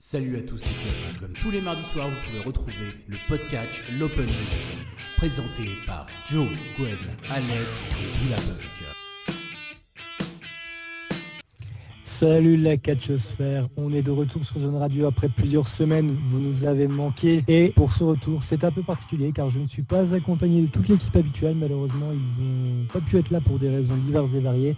Salut à tous et bienvenue. Comme tous les mardis soirs, vous pouvez retrouver le podcast L'Open Division, présenté par Joe, Gwen, Alec et Willabug. Salut la catchosphère, on est de retour sur Zone Radio après plusieurs semaines, vous nous avez manqué et pour ce retour c'est un peu particulier car je ne suis pas accompagné de toute l'équipe habituelle, malheureusement ils n'ont pas pu être là pour des raisons diverses et variées.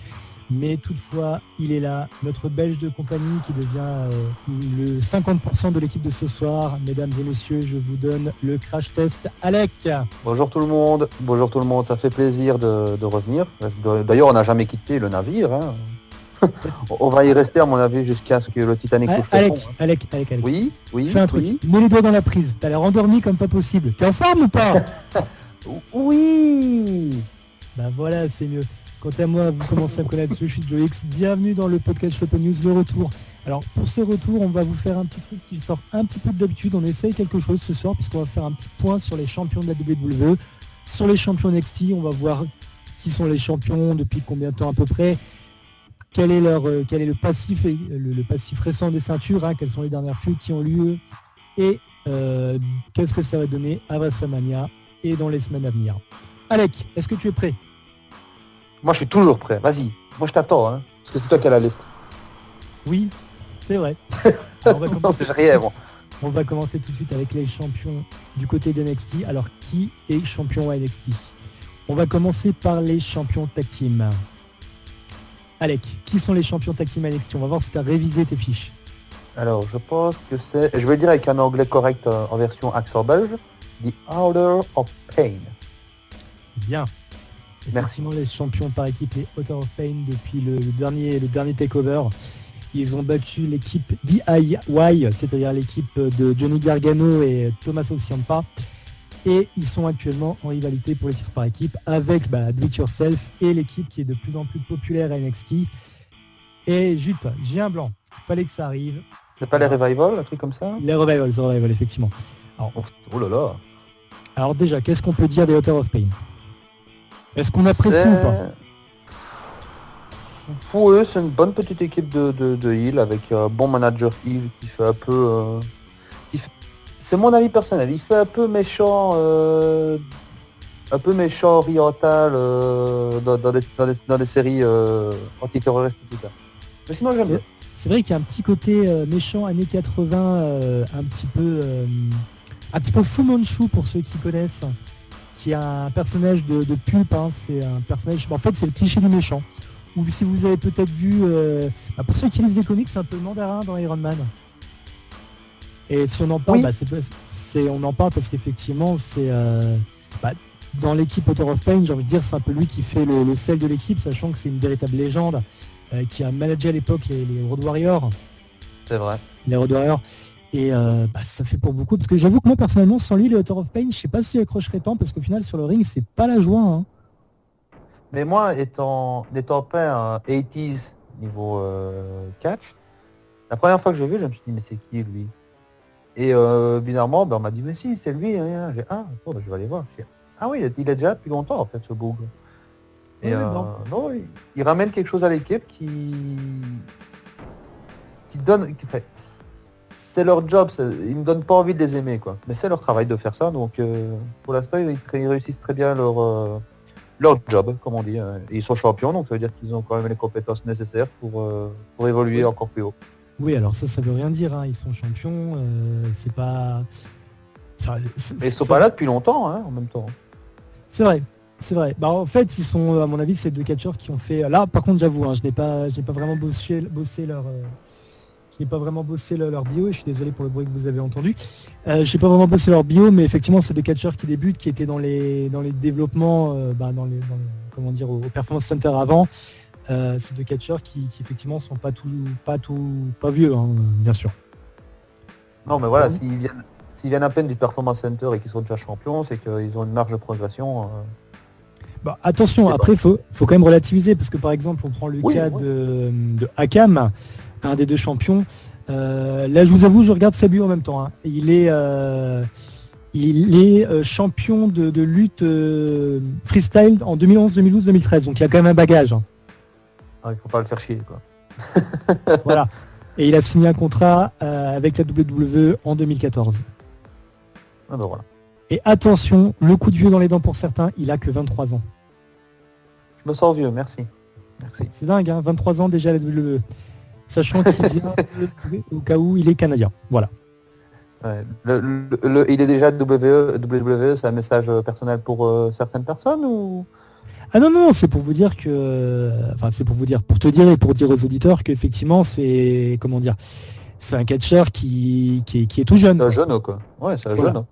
Mais toutefois, il est là, notre Belge de compagnie qui devient le 50% de l'équipe de ce soir. Mesdames et messieurs, je vous donne le crash test. Alec. Bonjour tout le monde, ça fait plaisir de revenir. D'ailleurs, on n'a jamais quitté le navire. Hein. On va y rester à mon avis jusqu'à ce que le Titanic touche le fond. Alec. Oui. Fais un truc, mets les doigts dans la prise. T'as l'air endormi comme pas possible. T'es en forme ou pas? Oui. Bah voilà, c'est mieux. Quant à moi, vous commencez à me connaître, je suis Joe X. Bienvenue dans le podcast Open News, le retour. Alors, pour ce retour, on va vous faire un petit truc qui sort un petit peu d'habitude. On essaye quelque chose ce soir, puisqu'on va faire un petit point sur les champions de la WWE, sur les champions NXT. On va voir qui sont les champions, depuis combien de temps à peu près, quel est le passif, le passif récent des ceintures, quelles sont les dernières feuilles qui ont lieu, et qu'est-ce que ça va donner à WrestleMania et dans les semaines à venir. Alec, est-ce que tu es prêt? Moi, je suis toujours prêt. Vas-y. Moi, je t'attends, parce que c'est toi qui as la liste. Oui, c'est vrai. Alors, on va commencer tout de suite avec les champions du côté d'NXT. Alors, qui est champion à NXT? On va commencer par les champions tag team. Alec, qui sont les champions tag team à NXT? On va voir si tu as révisé tes fiches. Alors, je pense que c'est... Je vais le dire avec un anglais correct en version accent belge. The Order of Pain. C'est bien. Effectivement, les champions par équipe, les Order of Pain, depuis le dernier takeover, ils ont battu l'équipe DIY, c'est-à-dire l'équipe de Johnny Gargano et Tommaso Ciampa, et ils sont actuellement en rivalité pour les titres par équipe avec Do It Yourself et l'équipe qui est de plus en plus populaire à NXT. Et Jut, j'ai un blanc, fallait que ça arrive. C'est pas les Revival, un truc comme ça? Les Revival, effectivement. Alors, oh là là. Alors déjà, qu'est-ce qu'on peut dire des Order of Pain? Est-ce qu'on apprécie ou pas? Pour eux, c'est une bonne petite équipe de heel avec un bon manager heel qui fait un peu... C'est mon avis personnel, il fait un peu méchant oriental dans des séries antiterroristes et tout ça. Mais sinon, j'aime bien. C'est vrai qu'il y a un petit côté méchant années 80, un petit peu Fu Manchu pour ceux qui connaissent, qui a un personnage de pulp, c'est un personnage, en fait c'est le cliché du méchant. Ou si vous avez peut-être vu, pour ceux qui lisent des comics, c'est un peu le mandarin dans Iron Man. Et si on en parle, on en parle parce qu'effectivement c'est dans l'équipe Order of Pain, j'ai envie de dire, c'est un peu lui qui fait le sel de l'équipe, sachant que c'est une véritable légende qui a managé à l'époque les Road Warriors. C'est vrai. Les Road Warriors. Et ça fait pour beaucoup, parce que j'avoue que moi personnellement sans lui les Order of Pain, je sais pas si j'accrocherais tant, parce qu'au final sur le ring c'est pas la joie. Mais moi étant pas un 80s niveau catch, la première fois que j'ai vu je me suis dit mais c'est qui lui? Et bizarrement on m'a dit mais si c'est lui, j'ai je vais aller voir. Ah oui il est déjà depuis longtemps en fait ce boug. Et non, il ramène quelque chose à l'équipe qui donne... C'est leur job, ils me donnent pas envie de les aimer quoi. Mais c'est leur travail de faire ça, donc pour l'instant ils réussissent très bien leur job, comme on dit. Et ils sont champions, donc ça veut dire qu'ils ont quand même les compétences nécessaires pour évoluer encore plus haut. Oui, alors ça veut rien dire, ils sont champions, c'est pas... Mais ils sont pas là depuis longtemps, en même temps. C'est vrai. En fait, ils sont, à mon avis, ces deux catcheurs qui ont fait... Là, par contre, j'avoue, je n'ai pas vraiment bossé leur... Je n'ai pas vraiment bossé leur bio, et je suis désolé pour le bruit que vous avez entendu. Je n'ai pas vraiment bossé leur bio, mais effectivement, c'est deux catcheurs qui débutent, qui étaient dans les développements, au Performance Center avant. C'est deux catcheurs qui effectivement sont pas vieux, bien sûr. Non, mais voilà, s'ils viennent à peine du Performance Center et qu'ils sont déjà champions, c'est qu'ils ont une marge de progression. Attention, après, faut quand même relativiser, parce que par exemple, on prend le cas de Akam, un des deux champions. Là, je vous avoue, je regarde Sabu en même temps. Il est champion de lutte freestyle en 2011, 2012, 2013. Donc il y a quand même un bagage. Il faut pas le faire chier, quoi. Voilà. Et il a signé un contrat avec la WWE en 2014. Ah ben voilà. Et attention, le coup de vieux dans les dents pour certains, il a que 23 ans. Je me sens vieux, merci. Merci. C'est dingue, hein, 23 ans déjà à la WWE. Sachant qu'il vient au cas où il est canadien. Voilà. Ouais. Il est déjà WWE, c'est un message personnel pour certaines personnes ou... Ah non, c'est pour vous dire que... Enfin, c'est pour vous dire, pour te dire et pour dire aux auditeurs qu'effectivement, c'est... Comment dire, c'est un catcheur qui est tout jeune. C'est un jeune, quoi. Ouais, c'est un Voilà. jeune.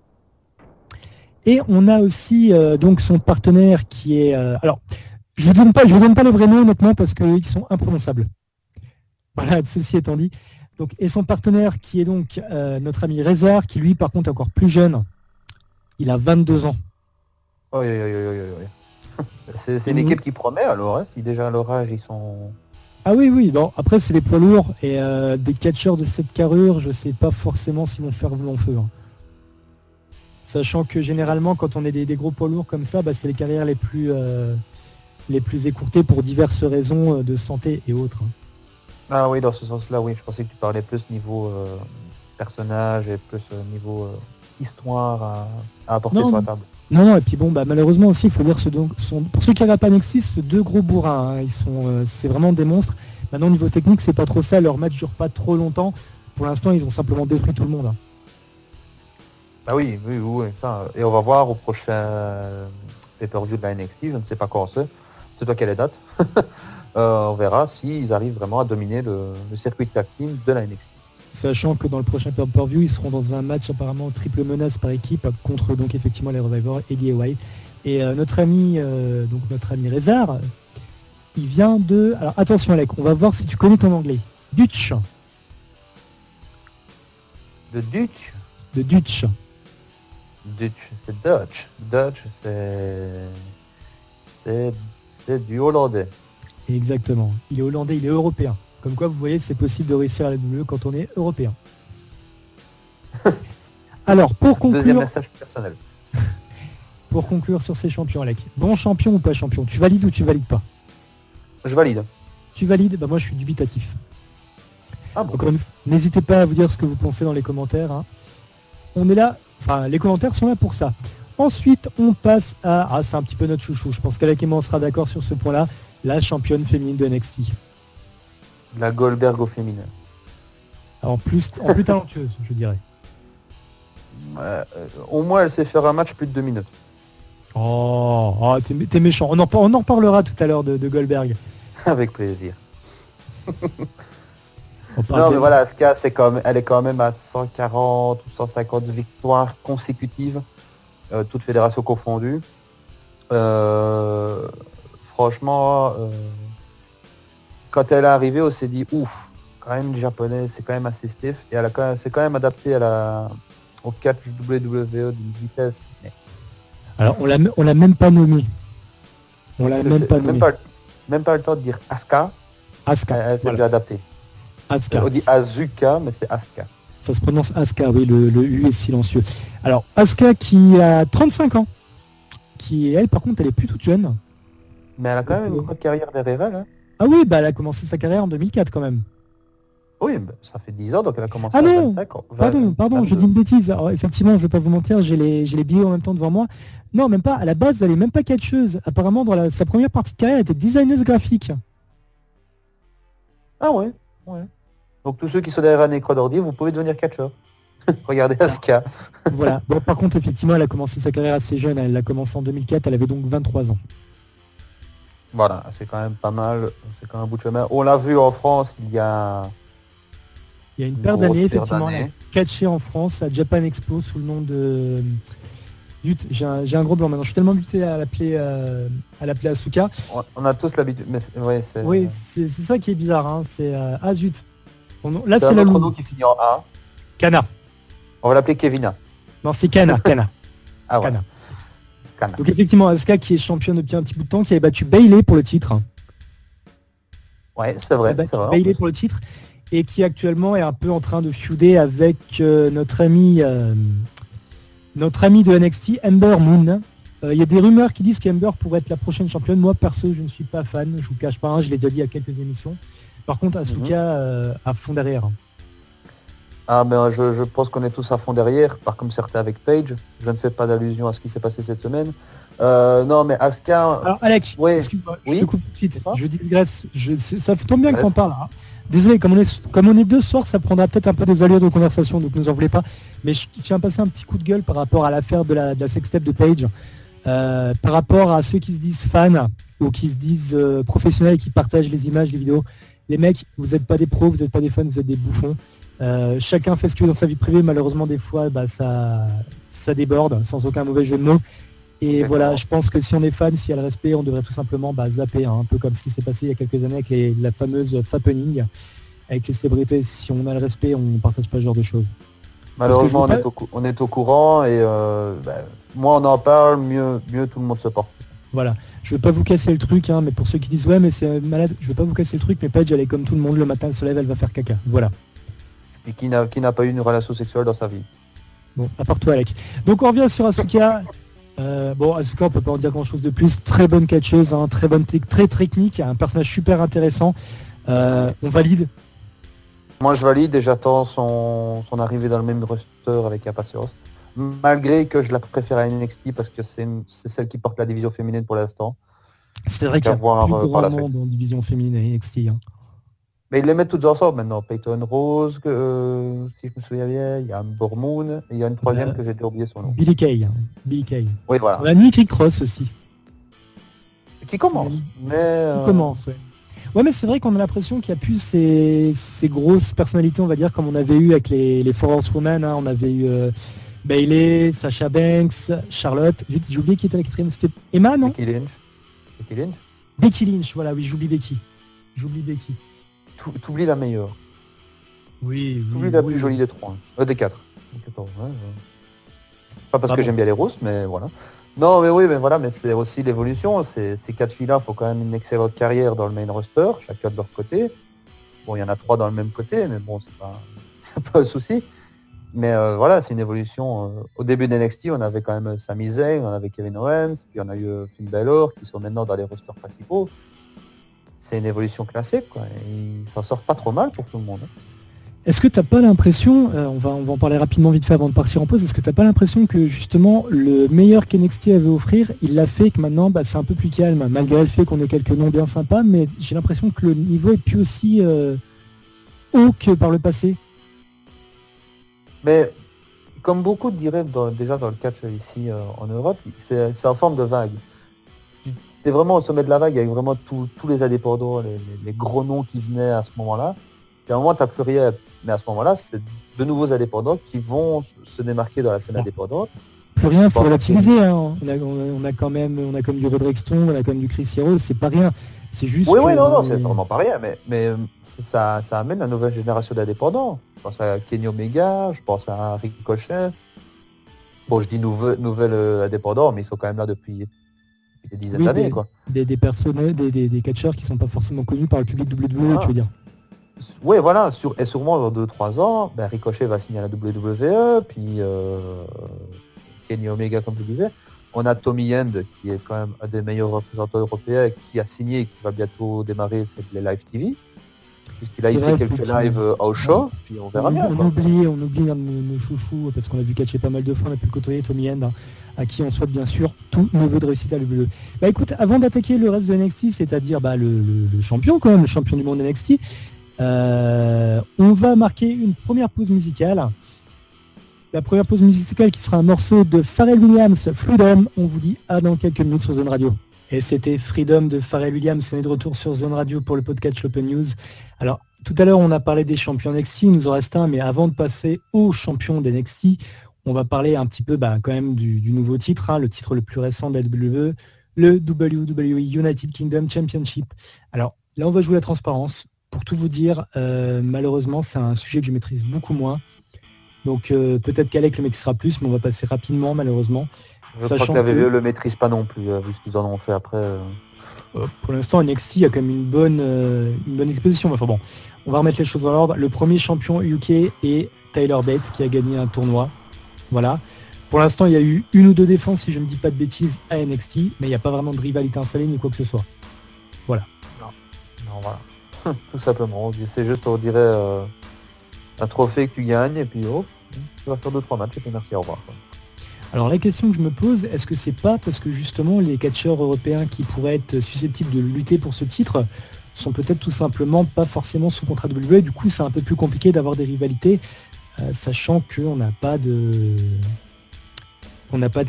Et on a aussi donc son partenaire qui est... alors, je vous donne pas les vrais noms honnêtement parce qu'ils sont imprononçables. Voilà, ceci étant dit. Donc, et son partenaire qui est donc notre ami Rezar, qui lui par contre est encore plus jeune. Il a 22 ans. Oui. C'est une équipe qui promet alors, hein, si déjà à leur âge ils sont... Ah oui, bon, après c'est des poids lourds et des catcheurs de cette carrure, je sais pas forcément s'ils vont faire long feu. Hein. Sachant que généralement quand on est des gros poids lourds comme ça, bah, c'est les carrières les plus écourtées pour diverses raisons de santé et autres. Hein. Ah oui, dans ce sens-là, oui, je pensais que tu parlais plus niveau personnage et plus niveau histoire à apporter sur la table. Non, et puis bon, bah, malheureusement aussi, il faut dire pour ceux qui regardent pas NXT, c'est deux gros bourrins. Hein. Ils sont, c'est vraiment des monstres. Maintenant, au niveau technique, c'est pas trop ça. Leur match dure pas trop longtemps. Pour l'instant, ils ont simplement détruit tout le monde. Hein. Bah oui, ça. Et on va voir au prochain pay-per-view de la NXT. Je ne sais pas quand c'est. C'est toi qui as les dates. On verra s'ils arrivent vraiment à dominer le circuit tag team de la NXT. Sachant que dans le prochain pay-per-view, ils seront dans un match apparemment triple menace par équipe contre donc effectivement les Revivers et Eddie White. Et notre ami Rezar, il vient de... Alors attention Alec, on va voir si tu connais ton anglais. Dutch. De Dutch. De Dutch. Dutch, c'est Dutch. Dutch, c'est du hollandais. Exactement. Il est hollandais, il est européen. Comme quoi, vous voyez, c'est possible de réussir à la WWE quand on est européen. Alors, pour conclure... Deuxième message personnel. Pour conclure sur ces champions, Alec. Bon champion ou pas champion? Tu valides ou tu valides pas? Je valide. Tu valides? Bah moi, je suis dubitatif. Ah bon. Donc, n'hésitez pas à vous dire ce que vous pensez dans les commentaires. Hein. On est là... Enfin, les commentaires sont là pour ça. Ensuite, on passe à... Ah, c'est un petit peu notre chouchou. Je pense qu'Alec et moi, on sera d'accord sur ce point-là. La championne féminine de NXT. La Goldberg au féminin. En plus talentueuse, je dirais. Au moins, elle sait faire un match plus de 2 minutes. Oh, t'es méchant. On en reparlera tout à l'heure de Goldberg. Avec plaisir. Non, mais voilà, Asuka, elle est quand même à 140 ou 150 victoires consécutives, toutes fédérations confondues. Franchement, quand elle est arrivée, on s'est dit ouf, quand même les Japonais, c'est quand même assez stiff et c'est quand même adapté au catch WWE d'une vitesse. Mais... Alors on l'a même pas nommé. On l'a même pas nommé. Même pas le temps de dire Asuka. Elle s'est bien adaptée. Asuka. On dit Azuka, mais c'est Asuka. Ça se prononce Asuka, oui, le U est silencieux. Alors Asuka qui a 35 ans, qui elle par contre elle est plus toute jeune. Mais elle a quand même une grande carrière derrière elle. Hein. Ah oui, bah elle a commencé sa carrière en 2004 quand même. Oui, bah, ça fait 10 ans, donc elle a commencé à 25 ans. Pardon, je dis une bêtise. Alors, effectivement, je vais pas vous mentir, j'ai les billets en même temps devant moi. Non, même pas. À la base, elle est même pas catcheuse. Apparemment, dans sa première partie de carrière, elle était designeuse graphique. Ah ouais. Donc tous ceux qui sont derrière un écran d'ordi, vous pouvez devenir catcheur. Regardez Asuka. Voilà. Bon, par contre, effectivement, elle a commencé sa carrière assez jeune. Elle a commencé en 2004, elle avait donc 23 ans. Voilà, c'est quand même pas mal. C'est quand même un bout de chemin. On l'a vu en France, il y a une paire d'années, effectivement. Elle a catché en France à Japan Expo sous le nom de... J'ai un gros blanc maintenant. Je suis tellement habitué à l'appeler Asuka. On a tous l'habitude. Oui, c'est ça qui est bizarre. Hein. C'est zut. Là, c'est la chrono qui finit en A. Kana. On va l'appeler Kevina. Non, c'est Kana. Ah ouais. Kana. Donc effectivement, Asuka qui est championne depuis un petit bout de temps, qui avait battu Bayley pour le titre. Ouais, c'est vrai. Bayley pour le titre et qui actuellement est un peu en train de feuder avec notre ami de NXT, Ember Moon. Il y a des rumeurs qui disent qu'Ember pourrait être la prochaine championne. Moi perso, je ne suis pas fan. Je vous cache pas, je l'ai déjà dit à quelques émissions. Par contre, Asuka à fond derrière. Ah, mais je pense qu'on est tous à fond derrière, par comme certains avec Paige. Je ne fais pas d'allusion à ce qui s'est passé cette semaine. Non, mais Asuka... Alors, Alec, excuse-moi, je te coupe tout de suite. Je digresse. Ça tombe bien que t'en parles. Hein. Désolé, comme on est deux soirs, ça prendra peut-être un peu des allures de conversation, donc ne nous en voulez pas. Mais je tiens à passer un petit coup de gueule par rapport à l'affaire de la sextape de Paige. Par rapport à ceux qui se disent fans ou qui se disent professionnels et qui partagent les images, les vidéos. Les mecs, vous n'êtes pas des pros, vous n'êtes pas des fans, vous êtes des bouffons. Chacun fait ce qu'il veut dans sa vie privée. Malheureusement, des fois, ça déborde, sans aucun mauvais jeu de mots. Et voilà, je pense que si on est fan, s'il y a le respect, on devrait tout simplement zapper, hein, un peu comme ce qui s'est passé il y a quelques années avec la fameuse fappening, avec les célébrités. Si on a le respect, on ne partage pas ce genre de choses. Malheureusement, on est au courant et moins on en parle, mieux tout le monde se porte. Voilà, je veux pas vous casser le truc, hein, mais pour ceux qui disent ouais mais c'est malade, je veux pas vous casser le truc, mais Paige elle est comme tout le monde, le matin elle se lève, elle va faire caca, voilà. Et qui n'a pas eu une relation sexuelle dans sa vie. Bon, à part toi Alec. Donc on revient sur Asuka. Asuka on peut pas en dire grand chose de plus, très bonne catcheuse, hein, très bonne très technique, un personnage super intéressant. On valide. Moi je valide et j'attends son arrivée dans le même roster avec impatience. Malgré que je la préfère à NXT parce que c'est celle qui porte la division féminine pour l'instant. C'est vrai qu'il y a plus grand monde en division féminine à NXT. Hein. Mais ils les mettent toutes ensemble maintenant. Peyton Rose, si je me souviens bien, il y a Ember Moon, et il y a une troisième que j'ai déjà oublié son nom. Billie Kay. Billie Kay. Oui, voilà. On a Nikki Cross aussi. Qui commence. Qui commence, ouais. Ouais, mais c'est vrai qu'on a l'impression qu'il n'y a plus ces grosses personnalités, on va dire, comme on avait eu avec les Four Horsewomen. Hein. On avait eu Bayley, Sasha Banks, Charlotte. J'ai oublié qui était la quatrième. C'était Emma, non? Becky Lynch, voilà, oui, j'oublie Becky. T'oublies la meilleure. Oui. T'oublies la plus jolie des trois. Des quatre. Pas parce que j'aime bien les rousses, mais voilà. Non, mais oui, mais voilà, mais c'est aussi l'évolution. Ces quatre filles-là, il faut quand même une excellente carrière dans le main roster, chacun de leur côté. Bon, il y en a trois dans le même côté, mais bon, c'est pas un souci. Mais voilà, c'est une évolution. Au début de NXT, on avait quand même Sami Zayn, on avait Kevin Owens, puis on a eu Finn Balor, qui sont maintenant dans les rosters principaux. C'est une évolution classique, quoi. Ils s'en sortent pas trop mal pour tout le monde. Hein. Est-ce que t'as pas l'impression, on va en parler rapidement vite fait avant de partir en pause, est-ce que t'as pas l'impression que justement le meilleur qu'NXT avait offrir, il l'a fait, que maintenant c'est un peu plus calme, malgré le fait qu'on ait quelques noms bien sympas, mais j'ai l'impression que le niveau est plus aussi haut que par le passé. Mais comme beaucoup diraient déjà dans le catch ici en Europe, c'est en forme de vague. C'était vraiment au sommet de la vague avec vraiment tous les indépendants, les gros noms qui venaient à ce moment-là. Et à un moment, tu n'as plus rien. Mais à ce moment-là, c'est de nouveaux indépendants qui vont se démarquer dans la scène indépendante. Plus rien, il faut relativiser. Hein. On a quand même du Roderick Strong, on a quand même du Chris Hero, c'est pas rien. C'est juste. Oui, non, c'est vraiment pas rien. Mais ça amène la nouvelle génération d'indépendants. Je pense à Kenny Omega, je pense à Ricochet. Bon, je dis nouvelle indépendants, mais ils sont quand même là depuis des dizaines d'années, quoi. Des personnes, des catcheurs qui sont pas forcément connus par le public WWE, tu veux dire. Oui, voilà, et sûrement dans 2-3 ans, Ricochet va signer à la WWE, puis Kenny Omega, comme je disais. On a Tommy End, qui est quand même un des meilleurs représentants européens, qui a signé et qui va bientôt démarrer les live TV. Puisqu'il a fait quelques lives au show, puis on verra bien. On oublie un de nos chouchous, parce qu'on a vu catcher pas mal de fois, on a pu le côtoyer, Tommy End, à qui on souhaite bien sûr tout neveu de réussite à l'UE. Écoute, avant d'attaquer le reste de NXT, c'est-à-dire le champion quand même, le champion du monde NXT, on va marquer une première pause musicale. La première pause musicale qui sera un morceau de Pharrell Williams, Freedom. On vous dit à dans quelques minutes sur Zone Radio. Et c'était Freedom de Pharrell Williams. On est de retour sur Zone Radio pour le podcast Open News. Alors, tout à l'heure, on a parlé des champions NXT. Il nous en reste un, mais avant de passer aux champions d'NXT, on va parler un petit peu quand même du nouveau titre, le titre le plus récent de la WWE, le WWE United Kingdom Championship. Alors, là, on va jouer la transparence. Pour tout vous dire, malheureusement, c'est un sujet que je maîtrise beaucoup moins. Donc peut-être qu'Alec le maîtrisera plus, mais on va passer rapidement, malheureusement. Je crois que la WWE le maîtrise pas non plus, vu ce qu'ils en ont fait après. Pour l'instant, NXT a quand même une bonne exposition. Enfin bon, on va remettre les choses dans l'ordre. Le premier champion UK est Tyler Bate, qui a gagné un tournoi. Voilà. Pour l'instant, il y a eu une ou deux défenses, si je ne dis pas de bêtises, à NXT, mais il n'y a pas vraiment de rivalité installée ni quoi que ce soit. Voilà. Non, voilà. Tout simplement. C'est juste, on dirait, un trophée que tu gagnes et puis tu vas faire 2-3 matchs et puis merci, au revoir. Quoi. Alors la question que je me pose, est-ce que c'est pas parce que justement les catcheurs européens qui pourraient être susceptibles de lutter pour ce titre sont peut-être tout simplement pas forcément sous contrat WWE, du coup c'est un peu plus compliqué d'avoir des rivalités, sachant qu'on n'a pas de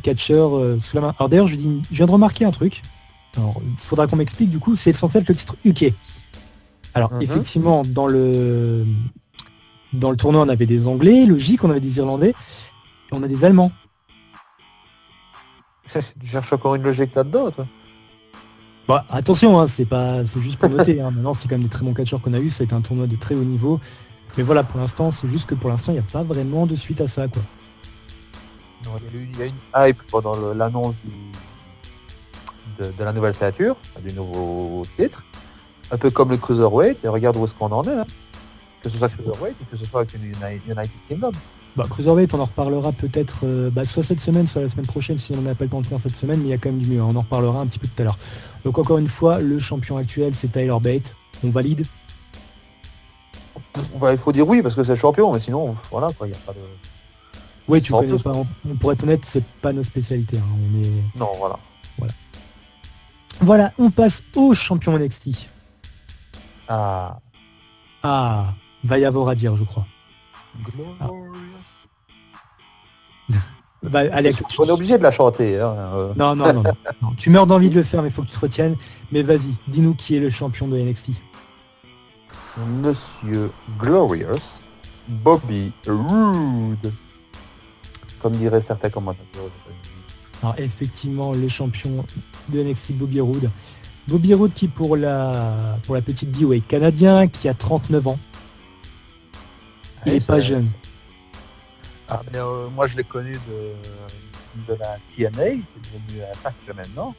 catcheurs sous la main. Alors d'ailleurs je viens de remarquer un truc, alors il faudra qu'on m'explique du coup, c'est essentiel que le titre UK. Alors effectivement dans le tournoi on avait des Anglais, logique, on avait des Irlandais, et on a des Allemands. Tu cherches encore une logique là-dedans, toi? Bah, attention, hein, c'est juste pour noter. Hein. Maintenant, c'est quand même des très bons catcheurs qu'on a eu. Ça a été un tournoi de très haut niveau. Mais voilà, pour l'instant, c'est juste que pour l'instant, il n'y a pas vraiment de suite à ça, quoi. Non, il y a une hype pendant l'annonce de la nouvelle signature, du nouveau titre. Un peu comme le Cruiserweight. Et regarde où est-ce qu'on en est. Hein. Que ce soit Cruiserweight ou que ce soit avec une United Kingdom. Bah, Cruiserweight, on en reparlera peut-être soit cette semaine, soit la semaine prochaine, si on n'a pas le temps de faire cette semaine, mais il y a quand même du mieux. On en reparlera un petit peu tout à l'heure. Donc encore une fois, le champion actuel, c'est Tyler Bate. On valide? Il faut dire oui, parce que c'est le champion, mais sinon, voilà, quoi, il n'y a pas de... Oui, tu connais pas. Pour être honnête, c'est pas notre spécialité. Hein. Non, voilà. Voilà, on passe au champion NXT. Ah, va y avoir à dire, je crois. Allez, on est obligé de la chanter. Hein. Non. Tu meurs d'envie de le faire, mais il faut que tu te retiennes. Mais vas-y, dis-nous qui est le champion de NXT. Monsieur Glorious Bobby Roode, comme diraient certains commentateurs. Alors effectivement, le champion de NXT, Bobby Roode. Bobby Roode qui pour la petite bio est canadien, qui a 39 ans. Il n'est pas jeune. Ah, mais, moi je l'ai connu de la TNA, qui est devenu Impact maintenant.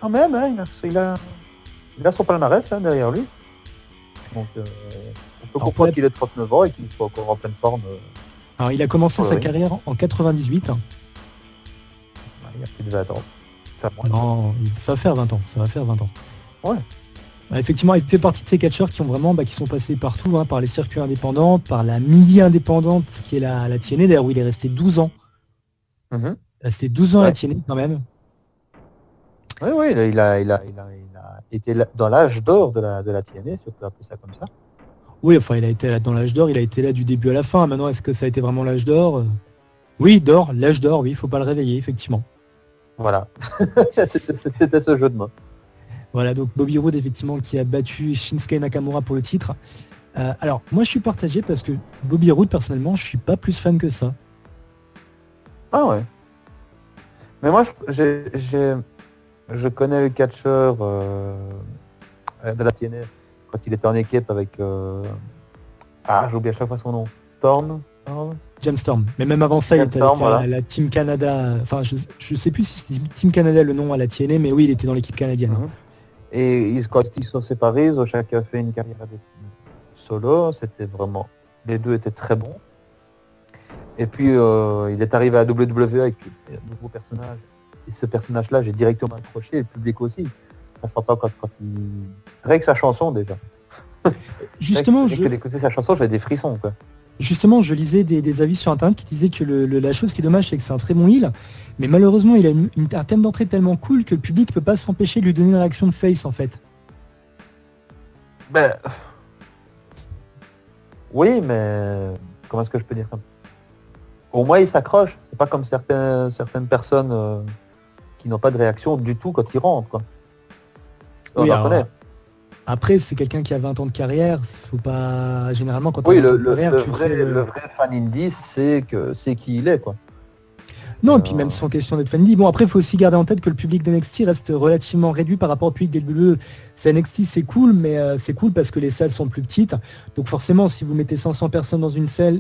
Quand même, hein, il a son palmarès hein, derrière lui. Donc on peut comprendre qu'il ait 39 ans et qu'il soit encore en pleine forme. Alors il a commencé sa carrière en 98. Il y a plus de 20 ans. Non, ça va faire 20 ans. Ouais. Effectivement, il fait partie de ces catcheurs qui ont vraiment, qui sont passés partout, hein, par les circuits indépendants, par la midi indépendante, qui est la TNA, d'ailleurs où il est resté 12 ans. Il est resté 12 ans à la TNA quand même. Oui, il a été dans l'âge d'or de la TNA, si on peut appeler ça comme ça. Oui, enfin, il a été là dans l'âge d'or, il a été là du début à la fin. Maintenant, est-ce que ça a été vraiment l'âge d'or? Oui, l'âge d'or, oui, il faut pas le réveiller, effectivement. Voilà, c'était ce jeu de mots. Voilà, donc Bobby Roode, effectivement, qui a battu Shinsuke Nakamura pour le titre. Alors, moi, je suis partagé parce que Bobby Roode, personnellement, je suis pas plus fan que ça. Ah ouais. Mais moi, je connais le catcheur de la TNA quand il était en équipe avec... j'oublie à chaque fois son nom. Thorne. James Storm. Mais même avant ça, il était avec la Team Canada. Enfin, je sais plus si c'était Team Canada le nom à la TNA, mais oui, il était dans l'équipe canadienne. Et quand ils sont séparés, ils ont chacun fait une carrière solo. C'était vraiment... Les deux étaient très bons. Et puis, il est arrivé à WWE avec un nouveau personnage. Et ce personnage-là, j'ai directement accroché, et le public aussi. Ça s'entend quand il... Rien que sa chanson, déjà. Justement, d'écouter sa chanson, j'avais des frissons, quoi. Justement, je lisais des avis sur Internet qui disaient que la chose qui est dommage, c'est que c'est un très bon heel, mais malheureusement, il a un thème d'entrée tellement cool que le public ne peut pas s'empêcher de lui donner une réaction de face, en fait. Oui, mais... Comment est-ce que je peux dire ça? Au moins, il s'accroche. C'est pas comme certaines personnes qui n'ont pas de réaction du tout quand ils rentrent, quoi. On en connaît. Après, c'est quelqu'un qui a 20 ans de carrière, faut pas... Généralement, quand on le vrai fan indie, c'est qui il est, quoi. Non, et puis même sans question d'être fan indie. Bon, après, il faut aussi garder en tête que le public d'NXT reste relativement réduit par rapport au public des WWE. C'est NXT, c'est cool, mais c'est cool parce que les salles sont plus petites. Donc forcément, si vous mettez 500 personnes dans une salle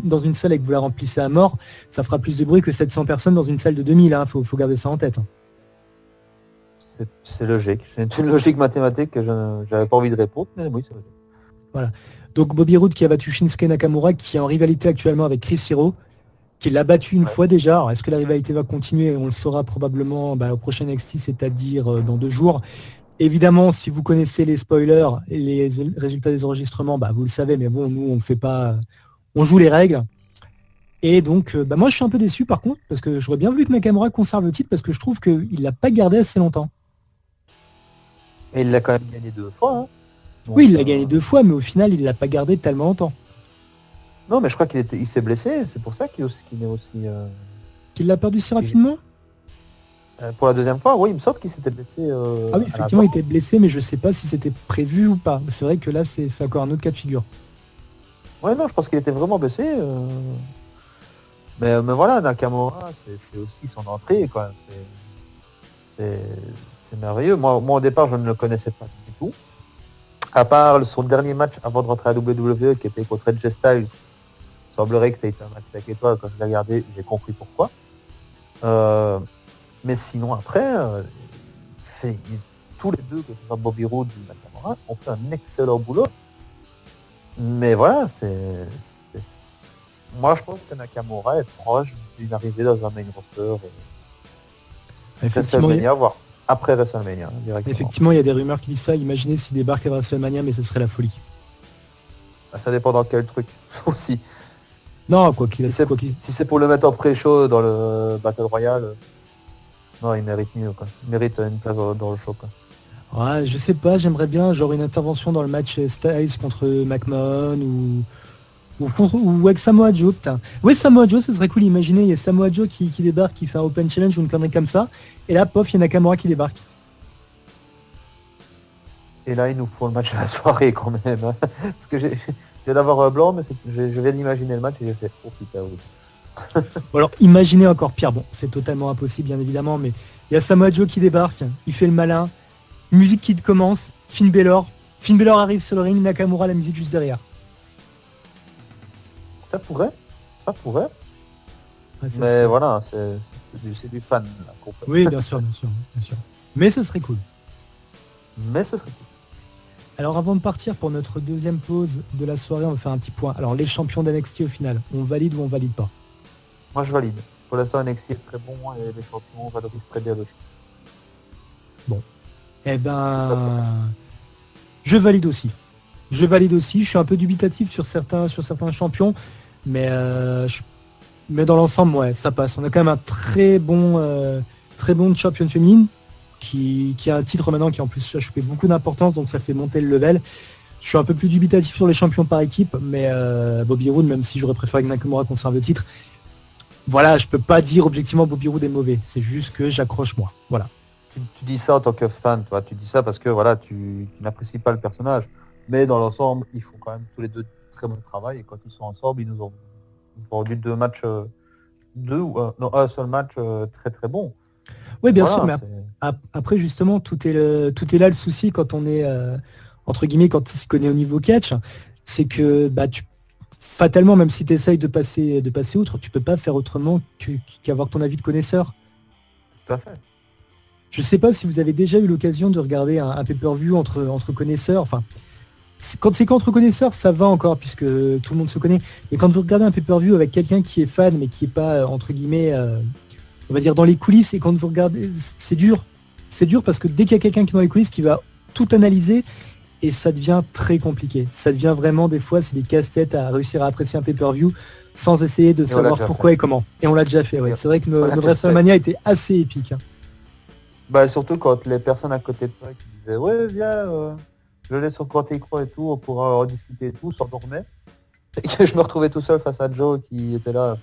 et que vous la remplissez à mort, ça fera plus de bruit que 700 personnes dans une salle de 2000. Hein. Faut garder ça en tête. C'est logique. C'est une logique mathématique que je n'avais pas envie de répondre, mais oui, c'est logique. Voilà. Donc Bobby Roode qui a battu Shinsuke Nakamura, qui est en rivalité actuellement avec Chris Hero, qui l'a battu une fois déjà. Alors, est-ce que la rivalité va continuer? On le saura probablement au prochain NXT, c'est-à-dire dans 2 jours. Évidemment, si vous connaissez les spoilers et les résultats des enregistrements, vous le savez, mais bon, nous, on fait pas... On joue les règles. Et donc, moi, je suis un peu déçu, par contre, parce que j'aurais bien voulu que Nakamura conserve le titre, parce que je trouve qu'il l'a pas gardé assez longtemps. Et il l'a quand même gagné 2 fois. Hein. Donc, oui, il l'a gagné 2 fois, mais au final, il l'a pas gardé tellement longtemps. Non, mais je crois qu'il s'est blessé. C'est pour ça qu'il est aussi... Qu'il l'a perdu si rapidement. Pour la deuxième fois, oui, il me semble qu'il s'était blessé. Ah oui, effectivement, il était blessé, mais je sais pas si c'était prévu ou pas. C'est vrai que là, c'est encore un autre cas de figure. Ouais, non, je pense qu'il était vraiment blessé. Mais voilà, Nakamura, c'est aussi son entrée, quoi. C'est merveilleux. Moi, au départ, je ne le connaissais pas du tout. À part son dernier match avant de rentrer à WWE, qui était contre Edge Styles, il semblerait que ça a été un match 5 étoiles. Quand je l'ai regardé, j'ai compris pourquoi. Mais sinon, après, tous les deux, que ce soit Bobby Roode ou Nakamura, ont fait un excellent boulot. Mais voilà, moi, je pense que Nakamura est proche d'une arrivée dans un main roster. Effectivement, WrestleMania, voire après WrestleMania, directement. Effectivement, il y a des rumeurs qui disent ça. Imaginez s'il débarque à WrestleMania, mais ce serait la folie. Ça dépend dans quel truc aussi. Non, quoi qu'il Si c'est pour le mettre en pré-show dans le Battle Royale, non, il mérite mieux, quoi. Il mérite une place dans le show, quoi. Ouais, je sais pas, j'aimerais bien genre une intervention dans le match Styles contre McMahon ou avec Samoa Joe, putain. Ouais, Samoa Joe, ce serait cool. Imaginez, il y a Samoa Joe qui débarque, qui fait un Open Challenge ou une connerie comme ça, et là, pof, il y a Nakamura qui débarque. Et là, il nous faut le match de la soirée quand même. Hein. Parce que j'ai d'avoir blanc, mais je viens d'imaginer le match et j'ai fait oh putain oui. Bon, alors, imaginez encore pire. Bon, c'est totalement impossible, bien évidemment, mais il y a Samoa Joe qui débarque, il fait le malin, musique qui commence, Finn Balor arrive sur le ring, Nakamura, la musique juste derrière. Ça pourrait. Ouais, mais voilà, c'est du fan. Là, oui, bien sûr. Mais ce serait cool. Alors avant de partir pour notre deuxième pause de la soirée, on va faire un petit point. Alors les champions d'NXT au final, on valide ou on valide pas? Moi je valide. Pour l'instant NXT est très bon et les champions valorisent très bien le show. Bon. Eh ben... Je valide aussi. Je suis un peu dubitatif sur certains champions, mais dans l'ensemble, ouais, ça passe. On a quand même un très bon champion féminine qui a un titre maintenant qui en plus a chopé beaucoup d'importance, donc ça fait monter le level. Je suis un peu plus dubitatif sur les champions par équipe, mais Bobby Roode, même si j'aurais préféré que Nakamura conserve le titre, voilà, je peux pas dire objectivement Bobby Roode est mauvais. C'est juste que j'accroche moi. Voilà. Tu dis ça en tant que fan, toi. Tu dis ça parce que voilà, tu n'apprécies pas le personnage. Mais dans l'ensemble, ils font quand même tous les deux très bon travail. Et quand ils sont ensemble, ils nous ont vendu un seul match très très bon. Oui, bien sûr, mais après justement, tout est là le souci quand on est entre guillemets, quand tu connais au niveau catch, c'est que fatalement, même si tu essayes de passer outre, tu peux pas faire autrement qu'avoir ton avis de connaisseur. Tout à fait. Je sais pas si vous avez déjà eu l'occasion de regarder un pay-per-view entre connaisseurs. Enfin, quand c'est qu'entre connaisseurs, ça va encore puisque tout le monde se connaît. Mais quand vous regardez un pay-per-view avec quelqu'un qui est fan mais qui est pas entre guillemets, on va dire dans les coulisses, et quand vous regardez, c'est dur. C'est dur parce que dès qu'il y a quelqu'un qui est dans les coulisses qui va tout analyser, et ça devient très compliqué. Ça devient vraiment des fois, c'est des casse-têtes à réussir à apprécier un pay-per-view sans essayer de savoir pourquoi et comment. Et on l'a déjà fait. Ouais. C'est vrai que notre WrestleMania était assez épique. Hein. Surtout quand les personnes à côté de toi qui disaient ouais viens, je laisse sur quoi t'écran et tout, on pourra en discuter et tout, s'endormait. Et que je me retrouvais tout seul face à Joe qui était là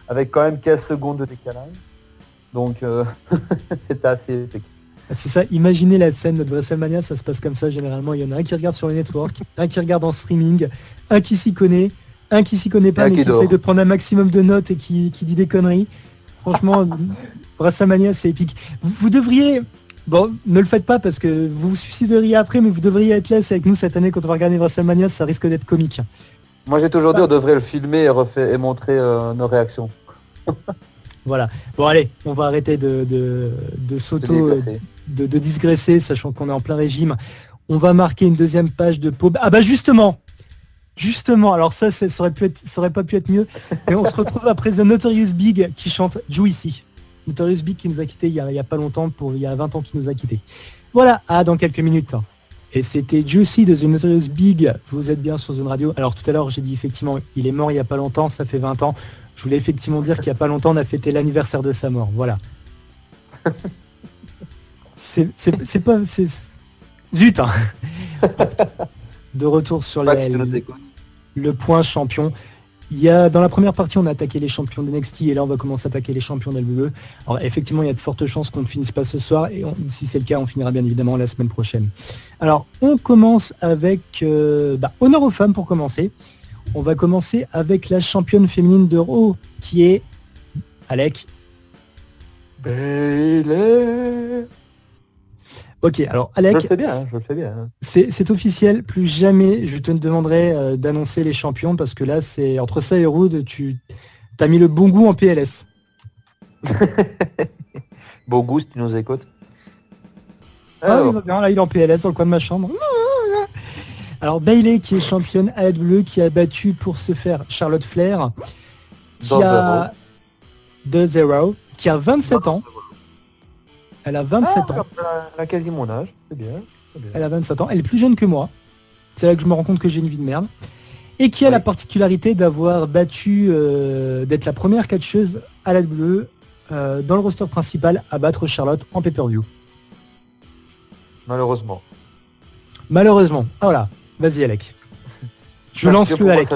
avec quand même 15 secondes de décalage. Donc c'était assez épique. C'est ça, imaginez la scène de WrestleMania, ça se passe comme ça généralement. Il y en a un qui regarde sur les networks, un qui regarde en streaming, un qui s'y connaît, un qui s'y connaît pas mais qui essaie de prendre un maximum de notes et qui dit des conneries. Franchement, WrestleMania c'est épique. Vous devriez, bon, ne le faites pas parce que vous vous suicideriez après, mais vous devriez être là avec nous cette année quand on va regarder WrestleMania, ça risque d'être comique. Moi j'ai toujours dit on devrait le filmer et montrer nos réactions. Voilà. Bon allez, on va arrêter de digresser, sachant qu'on est en plein régime. On va marquer une deuxième page de pub. Ah bah justement, alors ça aurait pas pu être mieux. Et on se retrouve après The Notorious Big qui chante Juicy. Notorious Big qui nous a quittés il y a pas longtemps, il y a 20 ans qui nous a quittés. Voilà, dans quelques minutes. Et c'était Juicy de The Notorious Big. Vous êtes bien sur Zone Radio. Alors tout à l'heure, j'ai dit effectivement, il est mort il n'y a pas longtemps, ça fait 20 ans. Je voulais effectivement dire qu'il n'y a pas longtemps, on a fêté l'anniversaire de sa mort. Voilà. C'est pas... Zut hein. De retour sur le point champion. Dans la première partie, on a attaqué les champions de NXT et là, on va commencer à attaquer les champions de WWE. Alors, effectivement, il y a de fortes chances qu'on ne finisse pas ce soir et si c'est le cas, on finira bien évidemment la semaine prochaine. Alors, on commence avec honneur aux femmes pour commencer. On va commencer avec la championne féminine de Raw qui est Alec. Bayley. Ok, alors Alec, je le fais bien. C'est officiel, plus jamais je te demanderai d'annoncer les champions parce que là, c'est entre ça et Rude, tu as mis le bon goût en PLS. Bon goût si tu nous écoutes. Ah, il va bien, là il est en PLS dans le coin de ma chambre. Alors Bayley qui est championne AEW, qui a battu pour se faire Charlotte Flair, qui a 2-0, qui a 27 ans. Elle a 27 ans. Elle a quasi mon âge, c'est bien. Elle a 27 ans. Elle est plus jeune que moi. C'est là que je me rends compte que j'ai une vie de merde. Et qui a la particularité d'avoir battu, d'être la première catcheuse à la WWE dans le roster principal à battre Charlotte en pay-per-view. Malheureusement. Ah voilà. Vas-y Alec. Je lance le Alec.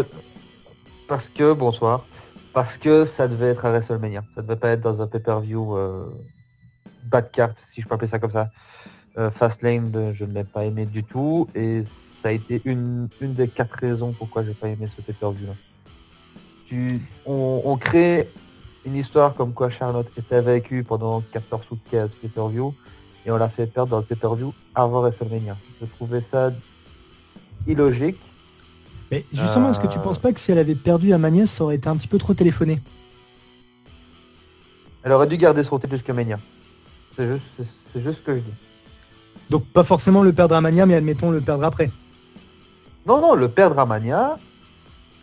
Parce que ça devait être à WrestleMania. Ça devait pas être dans un pay-per-view bad card, si je peux appeler ça comme ça. Fastlane, je ne l'ai pas aimé du tout et ça a été une des 4 raisons pourquoi j'ai pas aimé ce pay-per-view là. On crée une histoire comme quoi Charlotte était vaincue pendant 14 ou 15 pay-per-view et on l'a fait perdre dans le pay-per-view avant WrestleMania. Je trouvais ça illogique. Mais justement, est-ce que tu penses pas que si elle avait perdu à Mania, ça aurait été un petit peu trop téléphoné? Elle aurait dû garder son titre jusqu'à Mania. C'est juste ce que je dis. Donc pas forcément le perdre à Mania, mais admettons le perdre après. Non, le perdre à Mania,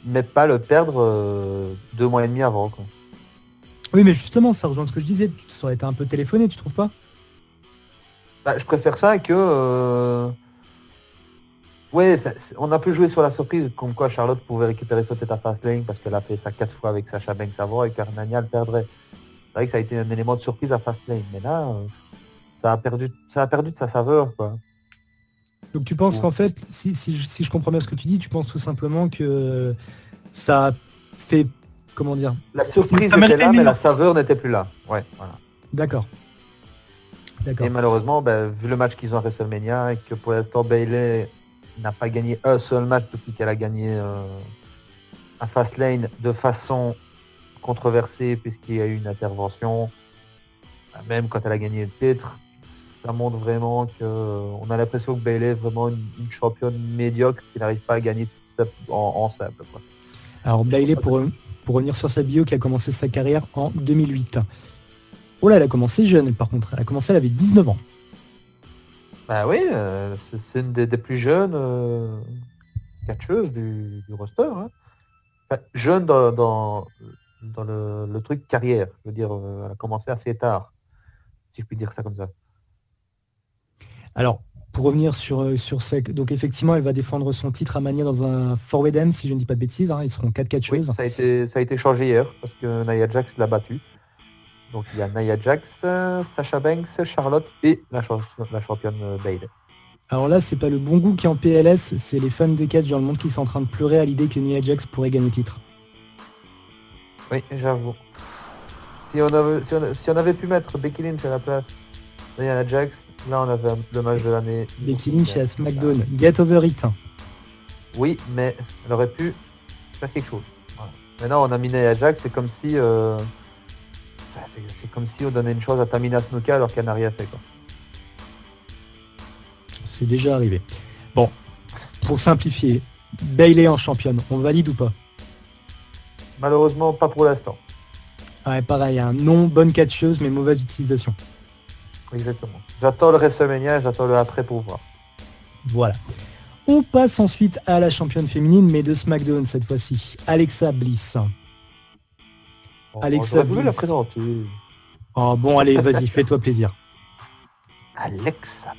mais pas le perdre 2 mois et demi avant, quoi. Oui, mais justement, ça rejoint ce que je disais. Ça aurait été un peu téléphoné, tu trouves pas? Je préfère ça que... Ouais, on a pu jouer sur la surprise, comme quoi Charlotte pouvait récupérer son tête à Fastlane parce qu'elle a fait ça 4 fois avec Sasha Banks avant et qu'Armania le perdrait. C'est vrai que ça a été un élément de surprise à Fastlane, mais là, ça a perdu de sa saveur, quoi. Donc tu penses qu'en fait, si je comprends bien ce que tu dis, tu penses tout simplement que ça a fait, comment dire, la surprise était là, mais la saveur n'était plus là. Ouais, voilà. D'accord. Et malheureusement, vu le match qu'ils ont à WrestleMania et que pour l'instant Bayley n'a pas gagné un seul match depuis qu'elle a gagné à Fastlane de façon controversée puisqu'il y a eu une intervention, même quand elle a gagné le titre, ça montre vraiment que on a l'impression que Bayley est vraiment une championne médiocre qui n'arrive pas à gagner tout ça en simple, quoi. Alors Bayley, pour revenir sur sa bio, qui a commencé sa carrière en 2008. Oh là, elle a commencé jeune par contre, elle avait 19 ans. Bah oui, c'est une des plus jeunes catcheuses du roster. Hein. Enfin, jeune dans le truc carrière. Je veux dire, elle a commencé assez tard, si je puis dire ça comme ça. Alors, pour revenir sur ça, donc effectivement, elle va défendre son titre à Mania dans un Forbidden, si je ne dis pas de bêtises. Hein, ils seront 4 catcheuses. Oui, ça a été changé hier, parce que Nia Jax l'a battu. Donc il y a Nia Jax, Sasha Banks, Charlotte et la championne Bayley. Alors là, c'est pas le bon goût qui est en PLS, c'est les fans de catch dans le monde qui sont en train de pleurer à l'idée que Nia Jax pourrait gagner le titre. Oui, j'avoue. Si on avait pu mettre Becky Lynch à la place de Nia Jax, là on avait le match de l'année. Becky Lynch à SmackDown, get over it. Oui, mais elle aurait pu faire quelque chose. Voilà. Maintenant on a mis Nia Jax, c'est comme si on donnait une chose à Tamina Snuka alors qu'elle n'a rien fait, quoi. C'est déjà arrivé. Bon, pour simplifier, Bayley en championne, on valide ou pas? Malheureusement, pas pour l'instant. Ouais, pareil, un non bonne catcheuse mais mauvaise utilisation. Exactement. J'attends le WrestleMania, j'attends le après pour voir. Voilà. On passe ensuite à la championne féminine, mais de SmackDown cette fois-ci, Alexa Bliss. Alexa Bliss. La présenter. Oh bon, allez, vas-y, fais-toi plaisir. Alexa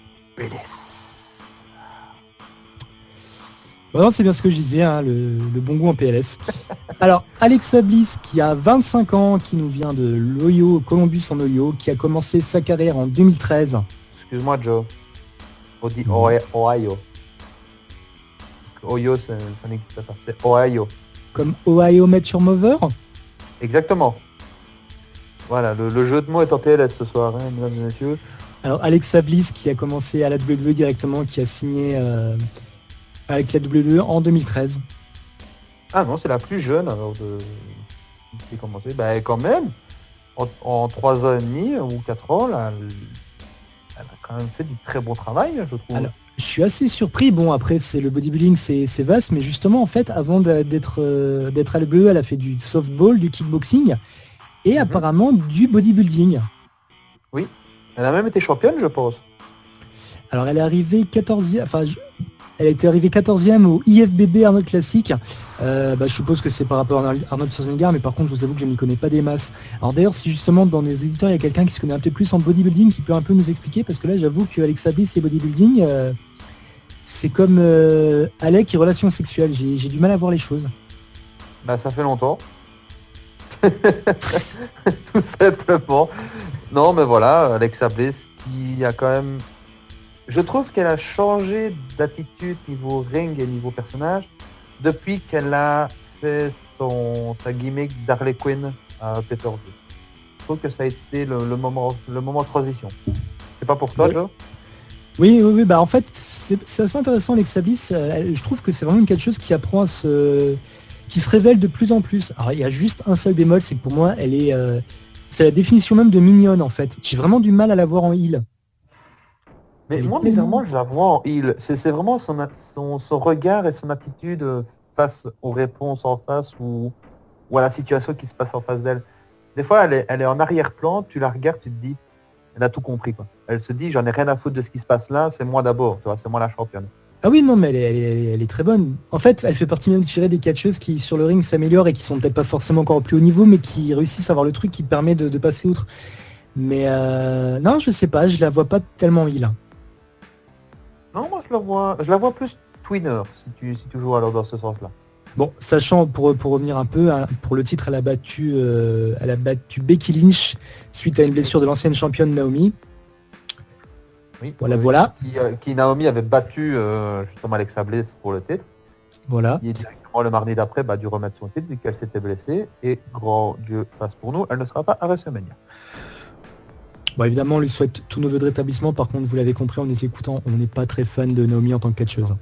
Non, c'est bien ce que je disais, hein, le bon goût en PLS. Alors, Alexa Bliss, qui a 25 ans, qui nous vient de l'Ohio, Columbus en Ohio, qui a commencé sa carrière en 2013. Excuse-moi, Joe. On dit Ohio. Ohio, ça n'existe pas. C'est Ohio. Comme Ohio Met Your Mother. Exactement. Voilà, le jeu de mots est en PLS ce soir, hein, mesdames et messieurs. Alors, Alexa Bliss, qui a commencé à la WWE directement, qui a signé avec la WWE en 2013. Ah non, c'est la plus jeune alors qui a commencé. Bah quand même, en 3 ans et demi ou 4 ans, là, elle a quand même fait du très bon travail, je trouve. Alors, je suis assez surpris. Bon, après, c'est le bodybuilding, c'est vaste, mais justement, en fait, avant d'être à la WWE, elle a fait du softball, du kickboxing et apparemment du bodybuilding. Oui, elle a même été championne, je pense. Alors, elle est arrivée 14e, elle a été arrivée 14e au IFBB Arnold Classic. Je suppose que c'est par rapport à Arnold Schwarzenegger, mais par contre, je vous avoue que je n'y connais pas des masses. Alors d'ailleurs, si justement dans les éditeurs, il y a quelqu'un qui se connaît un peu plus en bodybuilding, qui peut un peu nous expliquer, parce que là, j'avoue que Alexa Bliss et bodybuilding, c'est comme Alec et relations sexuelles. J'ai du mal à voir les choses. Bah, ça fait longtemps. Tout simplement. Non, mais voilà, Alexa Bliss, qui a quand même... Je trouve qu'elle a changé d'attitude niveau ring et niveau personnage depuis qu'elle a fait sa gimmick d'Harley Quinn à Pay-Per-View. Je trouve que ça a été le moment de transition. C'est pas pour toi, Joe ? Oui, bah en fait, c'est assez intéressant, Alexa Bliss. Je trouve que c'est vraiment quelque chose qui apprend qui se révèle de plus en plus. Alors, il y a juste un seul bémol, c'est que pour moi, elle est... c'est la définition même de mignonne, en fait. J'ai vraiment du mal à la voir en heel. Mais moi, bizarrement, je la vois en heel. C'est vraiment son regard et son attitude face aux réponses en face ou à la situation qui se passe en face d'elle. Des fois, elle est en arrière-plan, tu la regardes, tu te dis, elle a tout compris, quoi. Elle se dit, j'en ai rien à foutre de ce qui se passe là, c'est moi d'abord, tu vois, c'est moi la championne. Ah oui, non, mais elle est très bonne. En fait, elle fait partie même des catcheuses qui, sur le ring, s'améliorent et qui sont peut-être pas forcément encore au plus haut niveau, mais qui réussissent à avoir le truc qui permet de passer outre. Mais non, je sais pas, je la vois pas tellement heel. Non, moi je la vois plus twinner si tu joues alors dans ce sens-là. Bon, sachant pour revenir un peu, hein, pour le titre, elle a battu Becky Lynch suite à une blessure de l'ancienne championne Naomi. Oui, voilà. Qui Naomi avait battu justement Alexa Bliss pour le titre. Voilà. Et directement le mardi d'après dû remettre son titre vu qu'elle s'était blessée. Et grand Dieu fasse pour nous, elle ne sera pas à WrestleMania. Bon, évidemment, on lui souhaite tout nouveau de rétablissement. Par contre, vous l'avez compris en les écoutant, on n'est pas très fan de Naomi en tant que catcheuse.